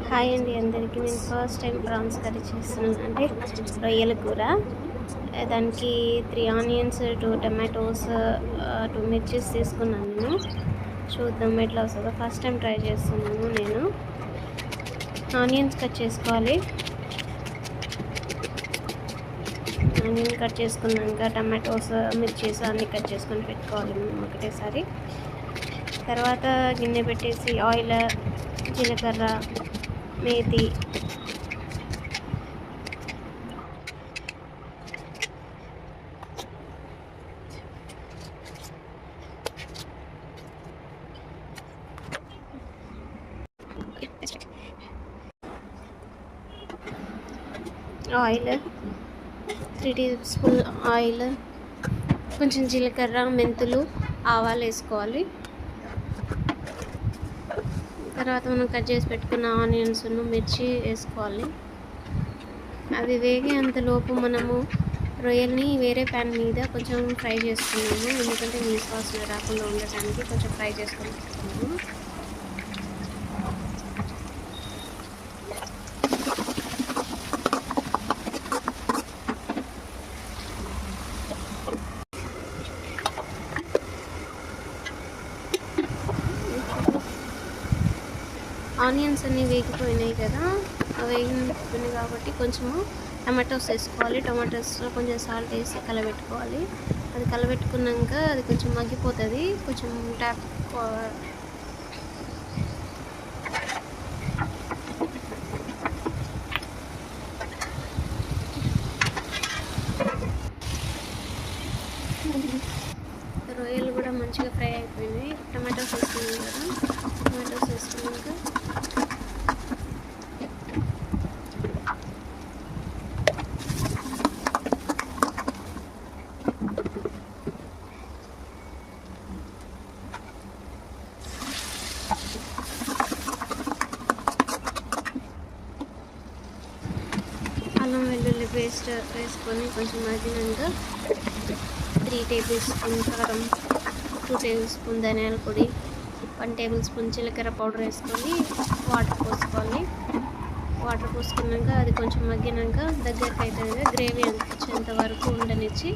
Hi అండి అందరికీ. నేను ఫస్ట్ టైం ప్రాన్స్ కర్రీ చేస్తున్నాను, అంటే రొయ్యల కూర. దానికి 3 ఆనియన్స్, 2 టమాటోస్, 2 మిర్చీస్ తీసుకున్నాను. నేను చూద్దాం ఎట్లా వస్తుందో. ఫస్ట్ టైం ట్రై చేస్తున్నాను నేను. ఆనియన్స్ కట్ చేసుకోవాలి. ఆనియన్ కట్ చేసుకున్నాక టమాటోస్, మిర్చీస్ అన్నీ కట్ చేసుకొని పెట్టుకోవాలి మనం ఒకటేసారి. తర్వాత గిన్నె పెట్టేసి ఆయిల్, జీలకర్ర, మేతి, ఆయిల్ 3 టేబుల్ ఆయిల్, కొంచెం జీలకర్ర, మెంతులు, ఆవాలు వేసుకోవాలి. తర్వాత మనం కట్ చేసి పెట్టుకున్న ఆనియన్స్, మిర్చి వేసుకోవాలి. అవి వేగే అంతలోపు మనము రొయ్యల్ని వేరే ప్యాన్ మీద కొంచెం ఫ్రై చేసుకున్నాము, ఎందుకంటే నీసు వాసన రాకుండా ఉండటానికి కొంచెం ఫ్రై చేసుకొని పెట్టుకున్నాము. ఆనియన్స్ అన్నీ వేగిపోయినాయి కదా, వేగిపోయినాయి కాబట్టి కొంచెము టమాటోస్ వేసుకోవాలి. టమాటోస్లో కొంచెం సాల్ట్ వేసి కలబెట్టుకోవాలి. అది కలబెట్టుకున్నాక అది కొంచెం మగ్గిపోతుంది. కొంచెం ట్యాప్ రొయ్యలు కూడా మంచిగా ఫ్రై అయిపోయినాయి. టమాటోస్ వేసుకున్నాం కదా, టమాటోస్ వేసుకున్నాక అల్లం వెల్లుల్లి పేస్ట్ వేసుకొని కొంచెం మగ్గినాక 3 టేబుల్ స్పూన్ కారం, 2 టేబుల్ స్పూన్ ధనియాల పొడి, 1 టేబుల్ స్పూన్ జీలకర్ర పౌడర్ వేసుకొని వాటర్ పోసుకోవాలి. వాటర్ పోసుకున్నాక అది కొంచెం మగ్గినాక దగ్గరికి అవుతుంది. గ్రేవీ వచ్చేంత వరకు ఉండనిచ్చి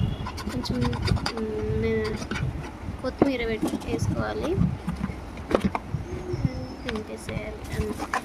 కొంచెం కొత్తిమీర వేసుకోవాలి, తింటేసేయాలి అంతే.